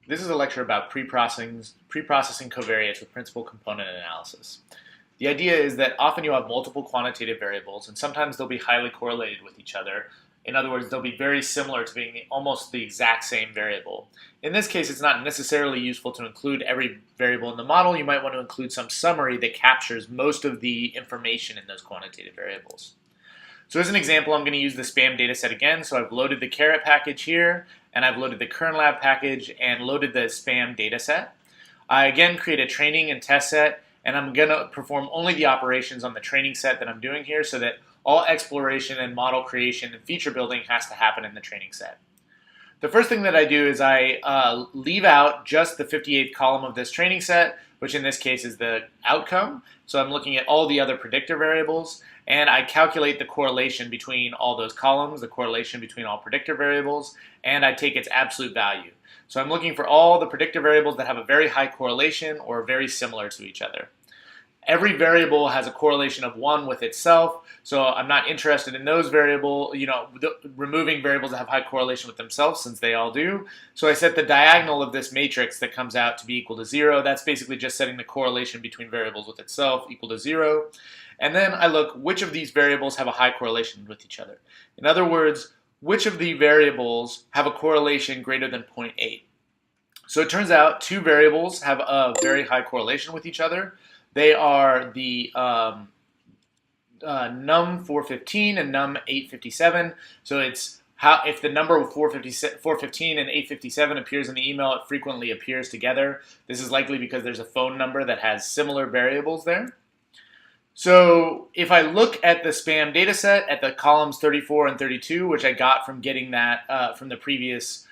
This is a lecture about preprocessing covariates with principal component analysis. The idea is that often you have multiple quantitative variables, and sometimes they'll be highly correlated with each other. In other words, they'll be very similar to being almost the exact same variable. In this case, it's not necessarily useful to include every variable in the model. You might want to include some summary that captures most of the information in those quantitative variables. So as an example, I'm going to use the SPAM dataset again. So I've loaded the caret package here, and I've loaded the kernlab package and loaded the SPAM dataset. I again create a training and test set, and I'm going to perform only the operations on the training set that I'm doing here so that all exploration and model creation and feature building has to happen in the training set. The first thing that I do is I leave out just the 58th column of this training set, which in this case is the outcome. So I'm looking at all the other predictor variables, and I calculate the correlation between all those columns, the correlation between all predictor variables, and I take its absolute value. So I'm looking for all the predictor variables that have a very high correlation or are very similar to each other. Every variable has a correlation of 1 with itself, so I'm not interested in those variables, removing variables that have high correlation with themselves, since they all do. So I set the diagonal of this matrix that comes out to be equal to 0. That's basically just setting the correlation between variables with itself equal to 0. And then I look which of these variables have a high correlation with each other. In other words, which of the variables have a correlation greater than 0.8. So it turns out two variables have a very high correlation with each other. They are the num 415 and num 857. So it's if the number 415 and 857 appears in the email, it frequently appears together. This is likely because there's a phone number that has similar variables there. So if I look at the SPAM dataset at the columns 34 and 32, which I got from getting that from the previous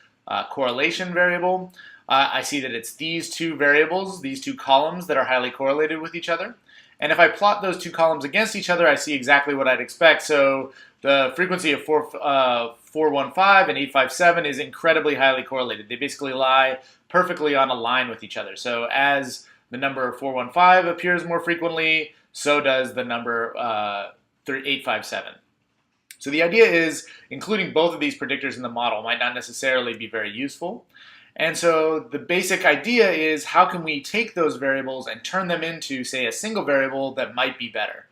correlation variable, I see that it's these two variables, these two columns that are highly correlated with each other. And if I plot those two columns against each other, I see exactly what I'd expect. So the frequency of 415 and 857 is incredibly highly correlated. They basically lie perfectly on a line with each other. So as the number 415 appears more frequently, so does the number 857. So the idea is including both of these predictors in the model might not necessarily be very useful. And so the basic idea is how can we take those variables and turn them into, say, a single variable that might be better.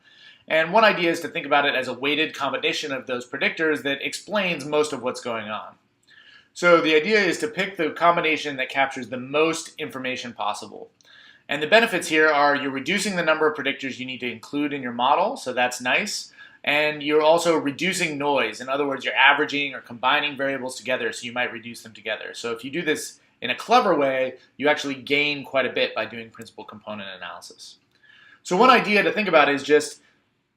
And one idea is to think about it as a weighted combination of those predictors that explains most of what's going on. So the idea is to pick the combination that captures the most information possible. And the benefits here are you're reducing the number of predictors you need to include in your model, so that's nice. And you're also reducing noise. In other words, you're averaging or combining variables together, so you might reduce them together. So if you do this in a clever way, you actually gain quite a bit by doing principal component analysis. So one idea to think about is just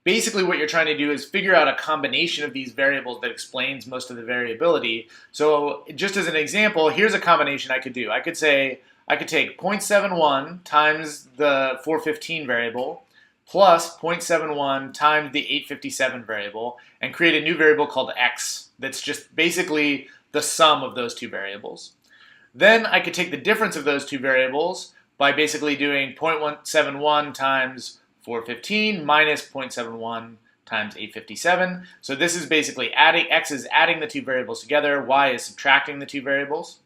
basically what you're trying to do is figure out a combination of these variables that explains most of the variability. So just as an example, here's a combination I could do. I could say I could take 0.71 times the 415 variable plus 0.71 times the 857 variable and create a new variable called x that's just basically the sum of those two variables. Then I could take the difference of those two variables by basically doing 0.71 times 415 minus 0.71 times 857. So this is basically x is adding the two variables together, y is subtracting the two variables.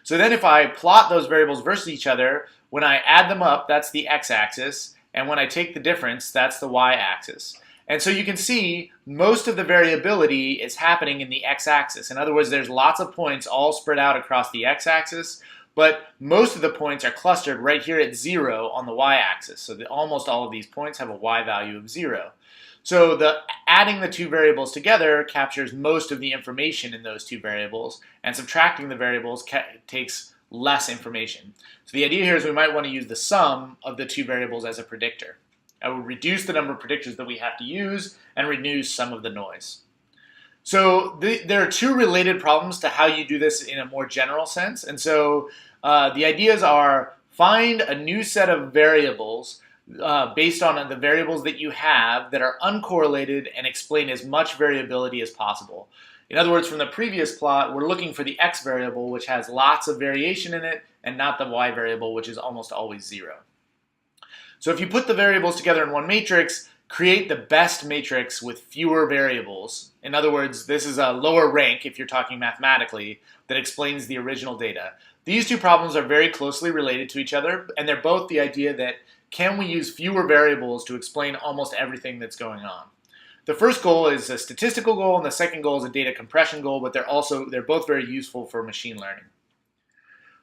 So then if I plot those variables versus each other, when I add them up, that's the x-axis, and when I take the difference, that's the y-axis. And so you can see most of the variability is happening in the x-axis. In other words, there's lots of points all spread out across the x-axis, but most of the points are clustered right here at 0 on the y-axis. So almost all of these points have a y value of 0. So adding the two variables together captures most of the information in those two variables, and subtracting the variables takes less information. So the idea here is we might want to use the sum of the two variables as a predictor. I will reduce the number of predictors that we have to use and reduce some of the noise. So there are two related problems to how you do this in a more general sense. And so the ideas are find a new set of variables based on the variables that you have that are uncorrelated and explain as much variability as possible. In other words, from the previous plot, we're looking for the x variable, which has lots of variation in it, and not the y variable, which is almost always 0. So if you put the variables together in one matrix, create the best matrix with fewer variables. In other words, this is a lower rank, if you're talking mathematically, that explains the original data. These two problems are very closely related to each other, and they're both the idea that can we use fewer variables to explain almost everything that's going on. The first goal is a statistical goal, and the second goal is a data compression goal, but they're both very useful for machine learning.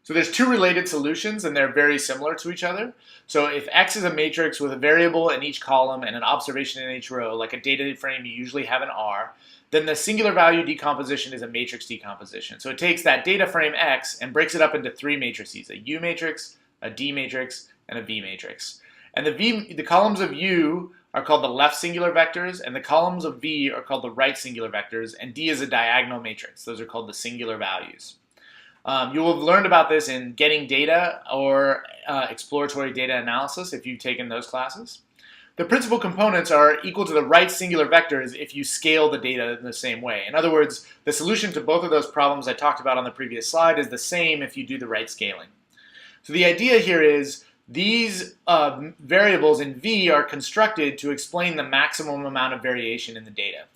So there's two related solutions, and they're very similar to each other. So if X is a matrix with a variable in each column and an observation in each row, like a data frame you usually have in R, then the singular value decomposition is a matrix decomposition. So it takes that data frame X and breaks it up into three matrices: a U matrix, a D matrix, and a V matrix. And the columns of U are called the left singular vectors, and the columns of V are called the right singular vectors, and D is a diagonal matrix. Those are called the singular values. You will have learned about this in getting data or exploratory data analysis if you've taken those classes. The principal components are equal to the right singular vectors if you scale the data in the same way. In other words, the solution to both of those problems I talked about on the previous slide is the same if you do the right scaling. So the idea here is these variables in V are constructed to explain the maximum amount of variation in the data.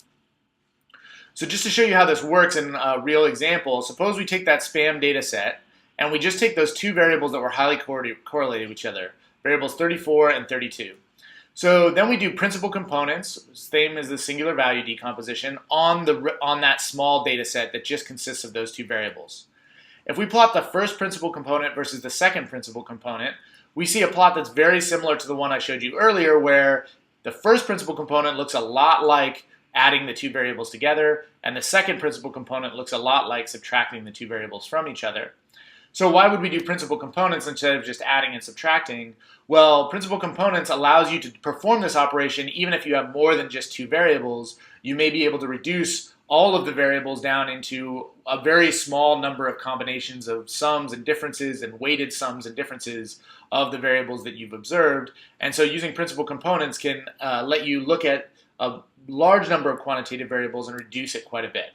So just to show you how this works in a real example, suppose we take that spam data set and we just take those two variables that were highly correlated with each other, variables 34 and 32. So then we do principal components, same as the singular value decomposition, on that small data set that just consists of those two variables. If we plot the first principal component versus the second principal component, we see a plot that's very similar to the one I showed you earlier, where the first principal component looks a lot like adding the two variables together, and the second principal component looks a lot like subtracting the two variables from each other. So why would we do principal components instead of just adding and subtracting? Well, principal components allows you to perform this operation even if you have more than just two variables. You may be able to reduce all of the variables down into a very small number of combinations of sums and differences and weighted sums and differences of the variables that you've observed. And so using principal components can let you look at a large number of quantitative variables and reduce it quite a bit.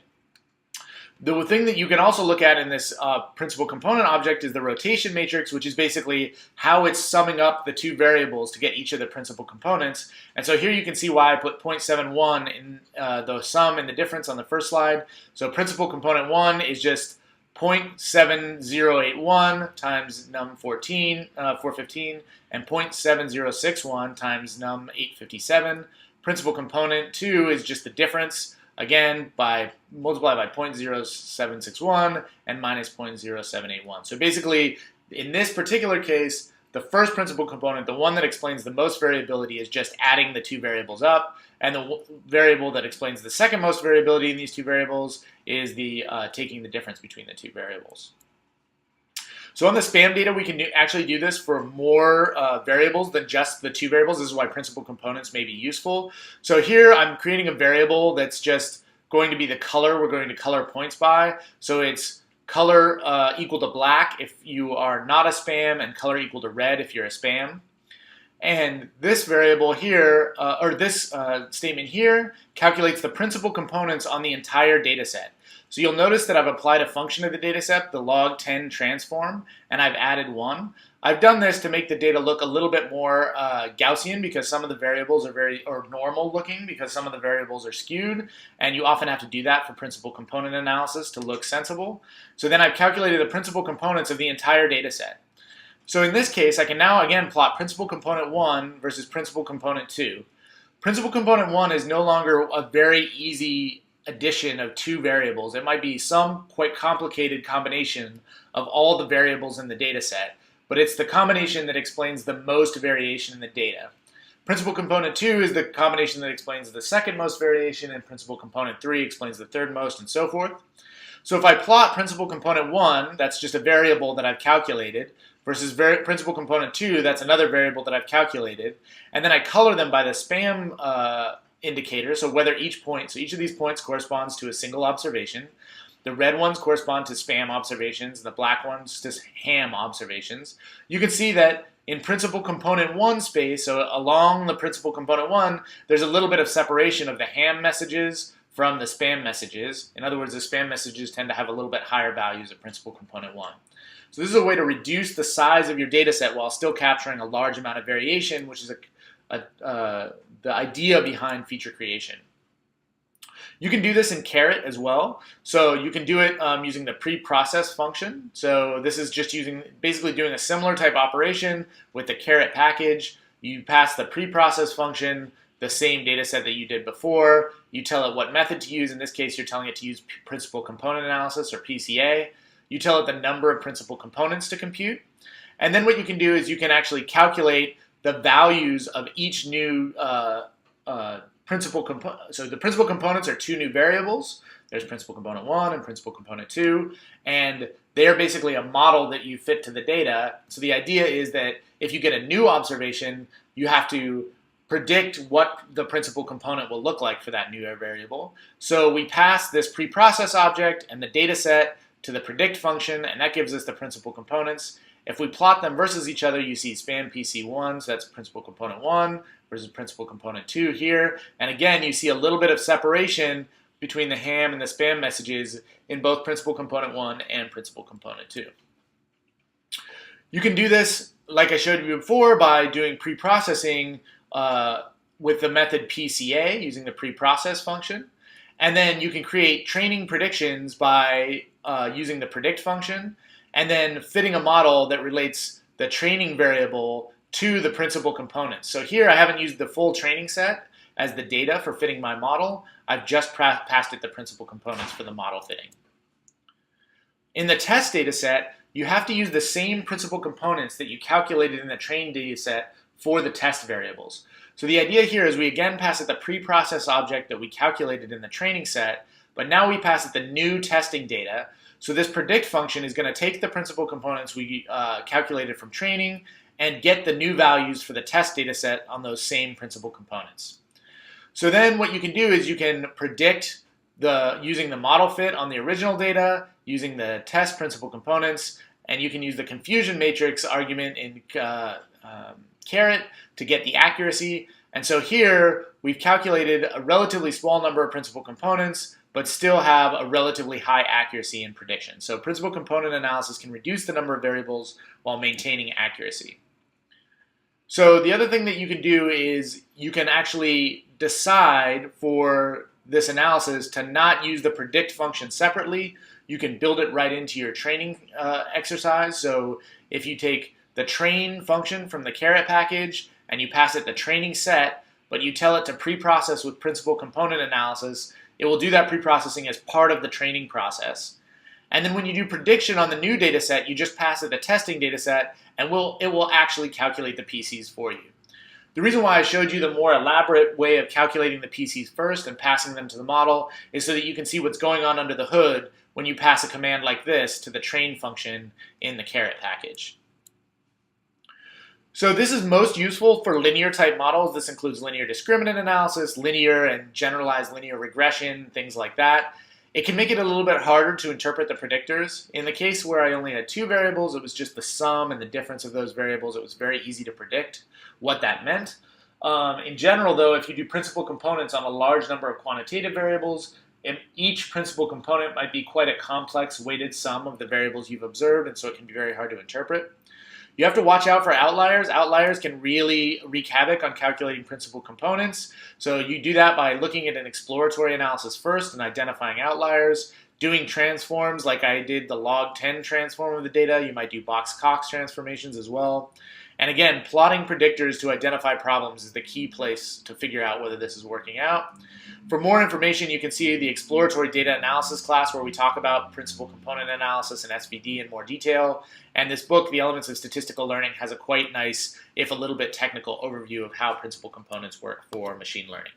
The thing that you can also look at in this principal component object is the rotation matrix, which is basically how it's summing up the two variables to get each of the principal components. And so here you can see why I put 0.71 in the sum and the difference on the first slide. So principal component 1 is just 0.7081 times num 415 and 0.7061 times num 857. Principal component 2 is just the difference, again, multiplied by 0.0761 and minus 0.0781. So basically, in this particular case, the first principal component, the one that explains the most variability, is just adding the two variables up, and the variable that explains the second most variability in these two variables is taking the difference between the two variables. So on the spam data, we can actually do this for more variables than just the two variables. This is why principal components may be useful. So here I'm creating a variable that's just going to be the color we're going to color points by. So it's color equal to black if you are not a spam, and color equal to red if you're a spam. And this variable here, or this statement here, calculates the principal components on the entire data set. So you'll notice that I've applied a function of the data set, the log10 transform, and I've added 1. I've done this to make the data look a little bit more Gaussian, because some of the variables are normal looking because some of the variables are skewed, and you often have to do that for principal component analysis to look sensible. So then I've calculated the principal components of the entire data set. So in this case, I can now again plot principal component 1 versus principal component 2. Principal component 1 is no longer a very easy addition of two variables. It might be some quite complicated combination of all the variables in the data set, but it's the combination that explains the most variation in the data. Principal component 2 is the combination that explains the second most variation, and principal component 3 explains the third most, and so forth. So if I plot principal component 1, that's just a variable that I've calculated, versus principal component 2, that's another variable that I've calculated, and then I color them by the spam indicator, so whether each of these points corresponds to a single observation. The red ones correspond to spam observations, and the black ones to ham observations. You can see that in principal component 1 space, so along the principal component 1, there's a little bit of separation of the ham messages from the spam messages. In other words, the spam messages tend to have a little bit higher values at principal component 1. So this is a way to reduce the size of your data set while still capturing a large amount of variation, which is the idea behind feature creation. You can do this in Caret as well. So you can do it using the pre-process function. So this is just basically doing a similar type operation with the Caret package. You pass the pre-process function, the same data set that you did before. You tell it what method to use. In this case, you're telling it to use principal component analysis, or PCA. You tell it the number of principal components to compute. And then what you can do is you can actually calculate the values of each new principal component. So the principal components are two new variables. There's principal component 1 and principal component 2. And they're basically a model that you fit to the data. So the idea is that if you get a new observation, you have to predict what the principal component will look like for that new variable. So we pass this preprocess object and the data set to the predict function, and that gives us the principal components. If we plot them versus each other, you see span PC1, so that's principal component 1 versus principal component 2 here. And again, you see a little bit of separation between the ham and the spam messages in both principal component 1 and principal component 2. You can do this, like I showed you before, by doing preprocessing with the method PCA using the preprocess function. And then you can create training predictions by using the predict function, and then fitting a model that relates the training variable to the principal components. So here I haven't used the full training set as the data for fitting my model. I've just passed it the principal components for the model fitting. In the test data set, you have to use the same principal components that you calculated in the train data set for the test variables. So the idea here is we again pass it the preprocess object that we calculated in the training set, but now we pass it the new testing data. So this predict function is going to take the principal components we calculated from training and get the new values for the test data set on those same principal components. So then what you can do is you can predict using the model fit on the original data, using the test principal components, and you can use the confusion matrix argument in Caret to get the accuracy. And so here we've calculated a relatively small number of principal components, but still have a relatively high accuracy in prediction. So principal component analysis can reduce the number of variables while maintaining accuracy. So the other thing that you can do is you can actually decide for this analysis to not use the predict function separately. You can build it right into your training exercise. So if you take the train function from the Caret package and you pass it the training set, but you tell it to pre-process with principal component analysis, it will do that pre-processing as part of the training process. And then when you do prediction on the new data set, you just pass it the testing data set, and it will actually calculate the PCs for you. The reason why I showed you the more elaborate way of calculating the PCs first and passing them to the model is so that you can see what's going on under the hood when you pass a command like this to the train function in the Caret package. So this is most useful for linear type models. This includes linear discriminant analysis, linear and generalized linear regression, things like that. It can make it a little bit harder to interpret the predictors. In the case where I only had two variables, it was just the sum and the difference of those variables. It was very easy to predict what that meant. In general, though, if you do principal components on a large number of quantitative variables, each principal component might be quite a complex weighted sum of the variables you've observed, and so it can be very hard to interpret. You have to watch out for outliers. Outliers can really wreak havoc on calculating principal components. So you do that by looking at an exploratory analysis first and identifying outliers, doing transforms like I did the log 10 transform of the data. You might do Box-Cox transformations as well. And again, plotting predictors to identify problems is the key place to figure out whether this is working out. For more information, you can see the exploratory data analysis class where we talk about principal component analysis and SVD in more detail. And this book, The Elements of Statistical Learning, has a quite nice, if a little bit technical overview of how principal components work for machine learning.